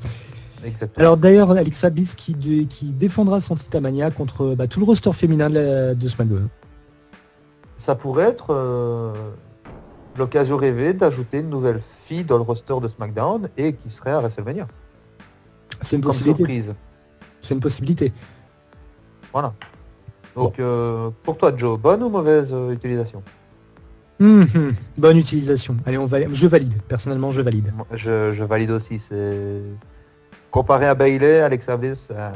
Exactement. Alors d'ailleurs, Alexa Bliss qui défendra son titre à Mania contre tout le roster féminin de SmackDown. Ça pourrait être l'occasion rêvée d'ajouter une nouvelle fille dans le roster de SmackDown et qui serait à WrestleMania. C'est une possibilité. C'est une possibilité. Voilà. Donc pour toi, Joe, bonne ou mauvaise utilisation? Bonne utilisation. Allez, je valide. Personnellement, je valide. Je valide aussi. C'est comparé à Bayley, Alexa Bliss à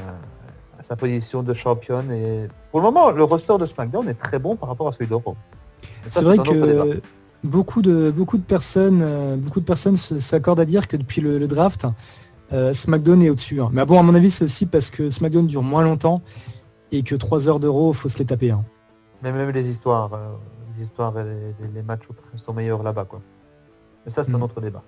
sa position de championne. Et pour le moment, le roster de SmackDown est très bon par rapport à celui de Raw. C'est vrai que beaucoup de personnes s'accordent à dire que depuis le draft, SmackDown est au-dessus. Hein. Mais bon, à mon avis, c'est aussi parce que SmackDown dure moins longtemps et que 3 heures d'Euro, faut se les taper. Hein. Mais même les histoires et les matchs sont meilleurs là-bas, quoi. Mais ça, c'est un autre débat.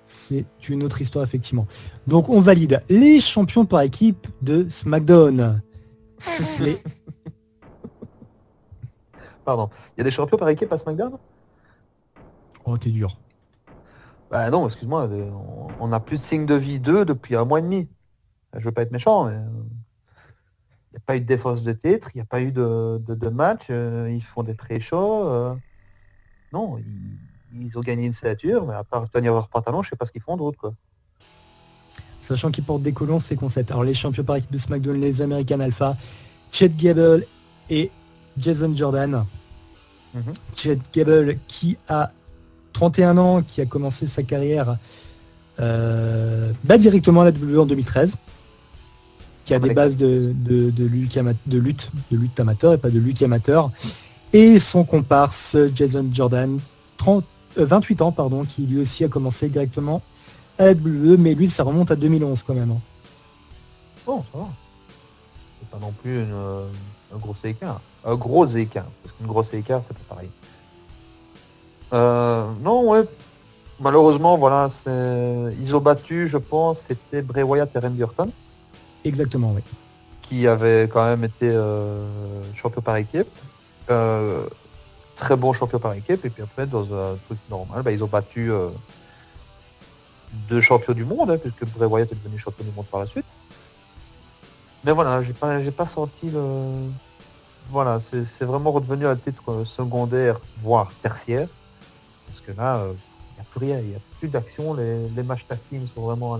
C'est une autre histoire, effectivement. Donc, on valide les champions par équipe de SmackDown. Pardon. Il y a des champions par équipe à SmackDown? Oh, t'es dur. Bah non, excuse-moi. On n'a plus de signe de vie 2 depuis 1 mois et demi. Je veux pas être méchant, mais... Il n'y a pas eu de défense de titre, il n'y a pas eu de match, ils font des pré-shows. Non, ils ont gagné une ceinture, mais à part tenir leur pantalon, je sais pas ce qu'ils font d'autre, quoi. Sachant qu'ils portent des colons, c'est concept. Alors les champions par équipe de SmackDown, les American Alpha, Chad Gable et Jason Jordan. Chad Gable qui a 31 ans, qui a commencé sa carrière directement à la WWE en 2013. Qui a des bases de lutte amateur et pas de lutte amateur. Et son comparse Jason Jordan, 28 ans, pardon, qui lui aussi a commencé directement à la WWE, mais lui, ça remonte à 2011 quand même. Bon, ça va. C'est pas non plus un gros écart. Un gros écart. Parce qu'une grosse écart, c'est pas pareil. Non, ouais. Malheureusement, voilà, ils ont battu, je pense, c'était Bray Wyatt et Randy Orton. Exactement, oui. Qui avait quand même été champion par équipe. Très bon champion par équipe. Et puis après, dans un truc normal, ils ont battu 2 champions du monde, puisque Bray Wyatt est devenu champion du monde par la suite. Mais voilà, j'ai pas senti le... Voilà, c'est vraiment redevenu un titre secondaire, voire tertiaire. Parce que là, il n'y a plus rien, il n'y a plus d'action. Les matchs tag team sont vraiment à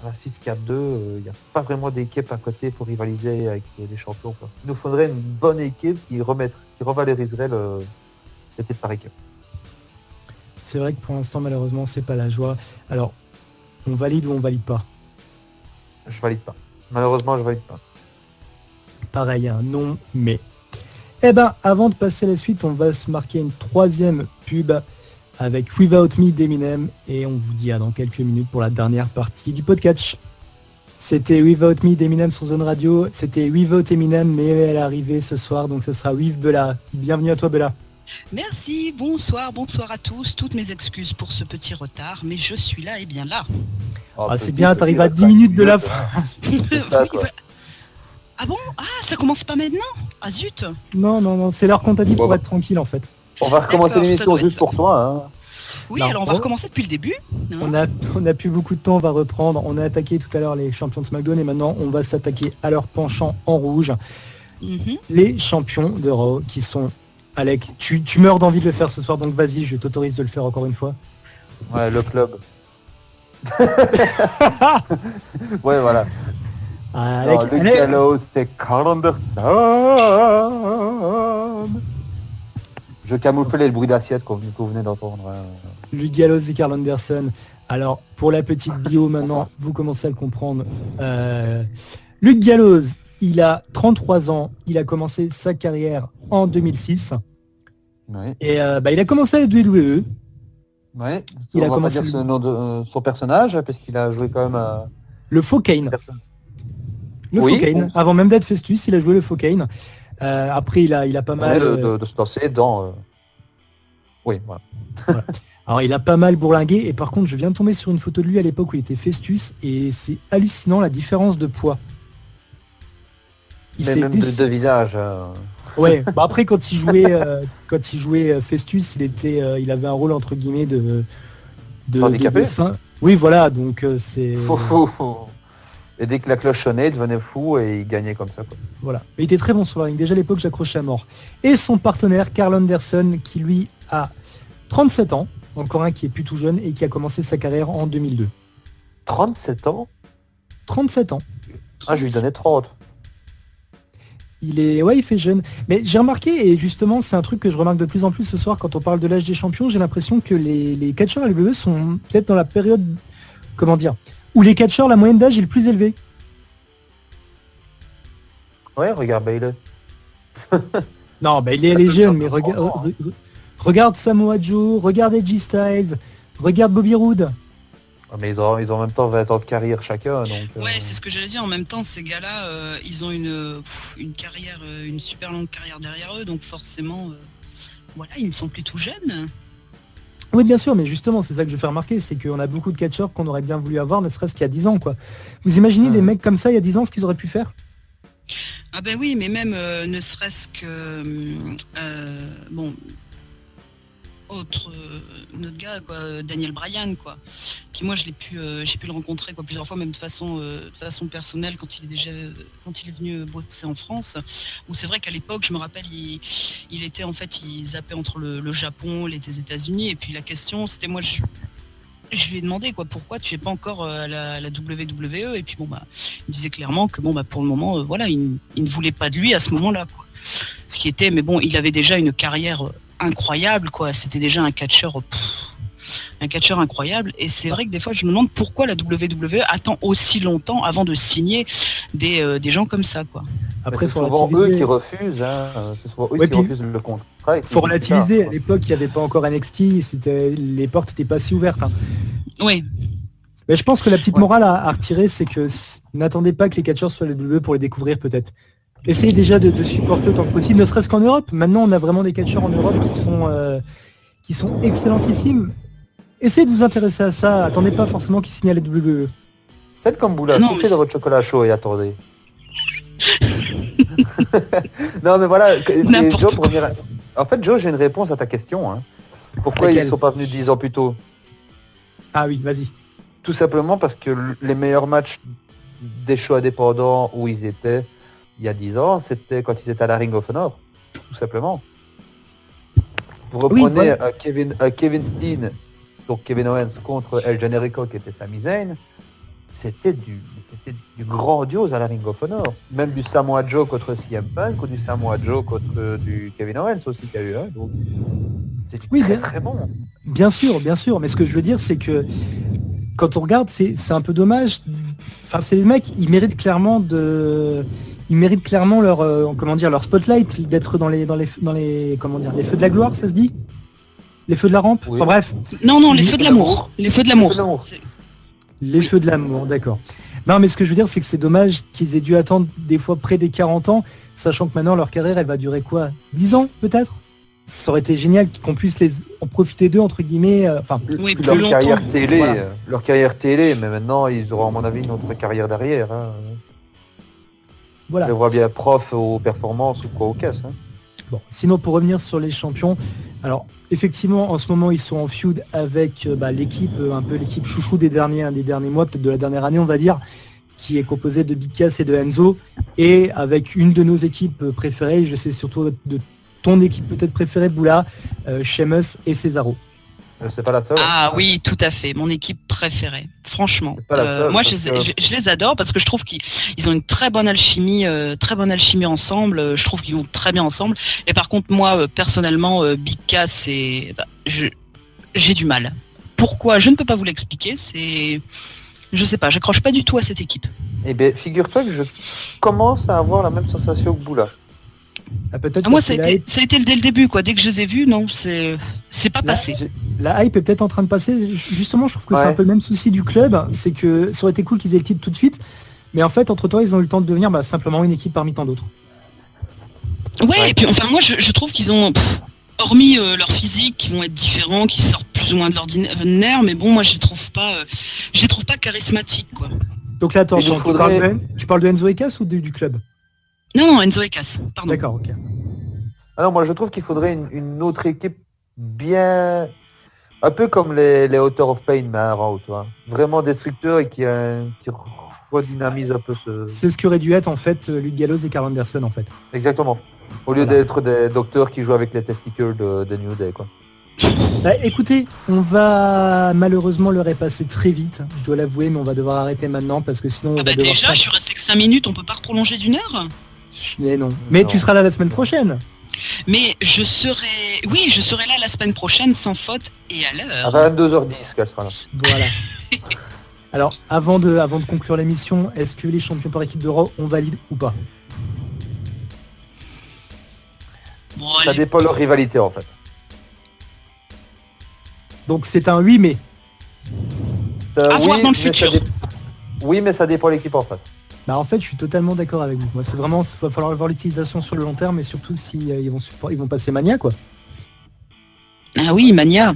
la 6-4-2. Il n'y a pas vraiment d'équipe à côté pour rivaliser avec les champions, quoi. Il nous faudrait une bonne équipe qui revaloriserait les titres par équipe. C'est vrai que pour l'instant, malheureusement, c'est pas la joie. Alors, on valide ou on valide pas? Je valide pas. Malheureusement, je valide pas. Pareil, un non, mais... Eh ben, avant de passer à la suite, on va se marquer une 3e pub avec Without Me d'Eminem et on vous dit à dans quelques minutes pour la dernière partie du podcast. C'était Without Me d'Eminem sur Zone Radio, c'était Without Eminem, mais elle est arrivée ce soir, donc ce sera With Bella. Bienvenue à toi, Bella. Merci, bonsoir à tous. Toutes mes excuses pour ce petit retard, mais je suis là et bien là. C'est bien, t'arrives à 10 minutes de la fin. Ah bon? Ah, ça commence pas maintenant? Ah zut! Non, c'est l'heure qu'on t'a dit pour être tranquille en fait. On va recommencer l'émission juste pour toi. Hein. Oui, non, alors on va recommencer depuis le début. Hein. On a plus beaucoup de temps, on va reprendre. On a attaqué tout à l'heure les champions de SmackDown et maintenant on va s'attaquer à leur penchant en rouge. Les champions de Raw qui sont... Alec, tu meurs d'envie de le faire ce soir, donc vas-y, je t'autorise de le faire encore une fois. Ouais, le club. Ouais, voilà. Alec, le Gallows, c'est Carl Anderson. Je camouflais le bruit d'assiette que vous venez d'entendre. Le Gallows et Carl Anderson. Alors, pour la petite bio maintenant, vous commencez à le comprendre. Luke Gallows, il a 33 ans, il a commencé sa carrière en 2006. Ouais. Et il a commencé à la WWE. Ouais. Il a commencé dire nom de son personnage, parce qu'il a joué quand même le faux Kane. Faux Kane. Avant même d'être Festus, il a joué le faux Kane. Après, il a pas mal... de se lancer dans... Oui, voilà. Voilà. Alors, il a pas mal bourlingué. Et par contre, je viens de tomber sur une photo de lui à l'époque où il était Festus. Et c'est hallucinant la différence de poids. Mais même de visage. Ouais, après quand il jouait Festus, il avait un rôle entre guillemets de handicapé. Oui, voilà, donc c'est... Et dès que la cloche sonnait, il devenait fou et il gagnait comme ça, quoi. Voilà, mais il était très bon sur la ligne. Déjà à l'époque, j'accrochais à mort. Et son partenaire, Carl Anderson, qui lui a 37 ans, encore un qui est plus tout jeune et qui a commencé sa carrière en 2002. 37 ans 37 ans. Ah, je lui donnais 30. Il fait jeune. Mais j'ai remarqué, et justement, c'est un truc que je remarque de plus en plus ce soir quand on parle de l'âge des champions, j'ai l'impression que les catcheurs à l'UE sont peut-être dans la période, comment dire, où les catcheurs, la moyenne d'âge est le plus élevée. Ouais, regarde Bayley. Non, il est jeune, mais regarde Samoa Joe, regarde Edgy Styles, regarde Bobby Roode. Mais ils ont en même temps 20 ans de carrière chacun, donc... Ouais, c'est ce que j'allais dire. En même temps, ces gars-là, ils ont une carrière, une super longue carrière derrière eux, donc forcément, voilà, ils ne sont plus tout jeunes. Oui, bien sûr, mais justement, c'est ça que je fais remarquer, c'est qu'on a beaucoup de catcheurs qu'on aurait bien voulu avoir, ne serait-ce qu'il y a 10 ans, quoi. Vous imaginez des mecs comme ça, il y a 10 ans, ce qu'ils auraient pu faire? Ah ben oui, mais même ne serait-ce que... notre gars, quoi, Daniel Bryan, quoi, qui moi j'ai pu le rencontrer, quoi, plusieurs fois, même de façon personnelle, quand il est venu bosser en France, où c'est vrai qu'à l'époque, je me rappelle, il était en fait, il zappait entre le Japon, les États-Unis, et puis la question c'était, moi je lui ai demandé, quoi, pourquoi tu es pas encore à la WWE, et puis il me disait clairement que pour le moment, voilà, il ne voulait pas de lui à ce moment-là, quoi. Ce qui était, mais bon, il avait déjà une carrière incroyable, quoi. C'était déjà un catcheur un catcheur incroyable. Et c'est vrai que des fois, je me demande pourquoi la WWE attend aussi longtemps avant de signer des gens comme ça, quoi. Après, c'est souvent eux qui refusent. C'est souvent eux qui refusent le contrat. Il faut relativiser. À l'époque, il n'y avait pas encore NXT. Les portes n'étaient pas si ouvertes. Oui. Mais je pense que la petite morale à retirer, c'est que n'attendez pas que les catcheurs soient les WWE pour les découvrir, peut-être. Essayez déjà de supporter autant que possible, ne serait-ce qu'en Europe. Maintenant, on a vraiment des catcheurs en Europe qui sont excellentissimes. Essayez de vous intéresser à ça. Attendez pas forcément qu'ils signent à la WWE. Faites comme Boula, soufflez de votre chocolat chaud et attendez. Non mais voilà, Joe, pour revenir en fait Joe, j'ai une réponse à ta question. Pourquoi ils sont pas venus 10 ans plus tôt? Ah oui, vas-y. Tout simplement parce que les meilleurs matchs des shows indépendants où ils étaient il y a 10 ans, c'était quand ils étaient à la Ring of Honor, tout simplement. Vous reprenez Kevin Steen, donc Kevin Owens contre El Generico qui était Sami Zayn, c'était du grandiose à la Ring of Honor. Même du Samoa Joe contre CM Punk ou du Samoa Joe contre du Kevin Owens aussi qu'il y a eu. Donc c'est très bon. Bien sûr. Mais ce que je veux dire, c'est que quand on regarde, c'est un peu dommage. Enfin, c'est les mecs, ils méritent clairement leur spotlight, d'être dans les feux de la gloire, ça se dit, les feux de la rampe. Oui. Enfin bref. Non, les feux de l'amour. Les feux de l'amour. Les feux de l'amour, d'accord. Non, mais ce que je veux dire, c'est que c'est dommage qu'ils aient dû attendre des fois près des 40 ans, sachant que maintenant leur carrière, elle va durer quoi, 10 ans peut-être. Ça aurait été génial qu'on puisse en profiter d'eux, entre guillemets. Leur carrière télé, leur carrière télé, mais maintenant ils auront à mon avis une autre carrière derrière. Voilà. Je les vois bien prof aux performances ou quoi aux caisses. Bon, sinon pour revenir sur les champions, alors effectivement en ce moment ils sont en feud avec l'équipe, un peu l'équipe chouchou des derniers mois, peut-être de la dernière année on va dire, qui est composée de Big Cass et de Enzo, et avec une de nos équipes préférées, je sais surtout de ton équipe peut-être préférée, Boula, Sheamus et Cesaro. C'est pas la seule. Ah oui, tout à fait, mon équipe préférée, franchement. Moi je les adore parce que je trouve qu'ils ont une très bonne alchimie ensemble, je trouve qu'ils vont très bien ensemble. Et par contre moi personnellement, Big Cass, j'ai du mal. Pourquoi? Je ne peux pas vous l'expliquer, je sais pas, j'accroche pas du tout à cette équipe. Eh bien figure-toi que je commence à avoir la même sensation que Boula. Moi ça a été dès le début quoi. Dès que je les ai vus, non, c'est pas passé. La hype est peut-être en train de passer. Justement, je trouve que c'est un peu le même souci du club, c'est que ça aurait été cool qu'ils aient le titre tout de suite, mais en fait entre temps ils ont eu le temps de devenir simplement une équipe parmi tant d'autres. Ouais, et puis enfin moi je trouve qu'ils ont hormis leur physique qui vont être différents, qui sortent plus ou moins de l'ordinaire, mais bon moi je les trouve pas charismatiques quoi. Donc là attends, tu parles de Enzo et Cass ou du club? Non, Enzo et Cass, pardon. D'accord, ok. Alors moi je trouve qu'il faudrait une autre équipe bien... Un peu comme les Authors of Pain, mais avant, toi. Vraiment destructeurs et qui redynamise un peu ce... C'est ce qui aurait dû être en fait Luke Gallows et Karl Anderson en fait. Exactement. Au lieu d'être des docteurs qui jouent avec les testicules de New Day quoi. Écoutez, on va malheureusement le repasser très vite, je dois l'avouer, mais on va devoir arrêter maintenant parce que sinon on va devoir... Déjà, je suis resté que 5 minutes, on peut pas prolonger d'1 heure? Mais non. Mais tu seras là la semaine prochaine. Mais je serai là la semaine prochaine sans faute et à l'heure. À 22h10 qu'elle sera là. Voilà. Alors, avant de conclure l'émission, est-ce que les champions par équipe de Raw, on valide ou pas? Ça dépend de leur rivalité en fait. Donc c'est un oui mais. À voir dans le futur. Oui mais ça dépend de l'équipe en face. En fait, je suis totalement d'accord avec vous. Moi, c'est vraiment, il va falloir voir l'utilisation sur le long terme, et surtout si ils vont passer Mania, quoi. Ah oui, Mania.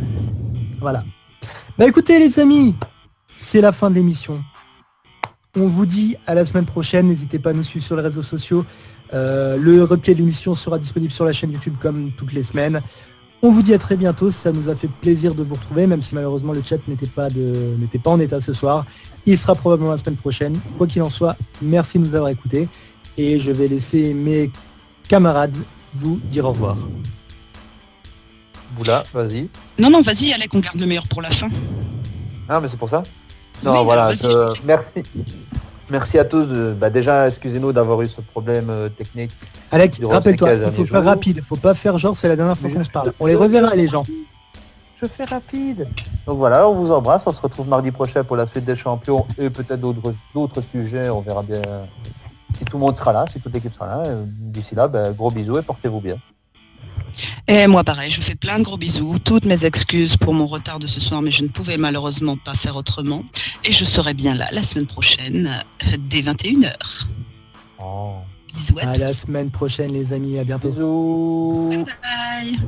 Voilà. Écoutez, les amis, c'est la fin de l'émission. On vous dit à la semaine prochaine. N'hésitez pas à nous suivre sur les réseaux sociaux. Le replay de l'émission sera disponible sur la chaîne YouTube comme toutes les semaines. On vous dit à très bientôt, ça nous a fait plaisir de vous retrouver, même si malheureusement le chat n'était pas en état ce soir. Il sera probablement la semaine prochaine. Quoi qu'il en soit, merci de nous avoir écoutés. Et je vais laisser mes camarades vous dire au revoir. Boula, vas-y. Non, vas-y, Alec, on garde le meilleur pour la fin. Ah, mais c'est pour ça. Non, voilà, merci. Merci à tous. Déjà, excusez-nous d'avoir eu ce problème technique. Alec, rappelle-toi, il faut faire rapide. Il faut pas faire genre c'est la dernière fois qu'on se parle. On les reverra les gens. Je fais rapide. Donc voilà, on vous embrasse. On se retrouve mardi prochain pour la suite des champions et peut-être d'autres sujets. On verra bien si tout le monde sera là, si toute l'équipe sera là. D'ici là, gros bisous et portez-vous bien. Et moi pareil, je vous fais plein de gros bisous, toutes mes excuses pour mon retard de ce soir, mais je ne pouvais malheureusement pas faire autrement. Et je serai bien là la semaine prochaine, dès 21h. Oh. Bisous à tous. la semaine prochaine les amis, à bientôt. Bisous. Bye.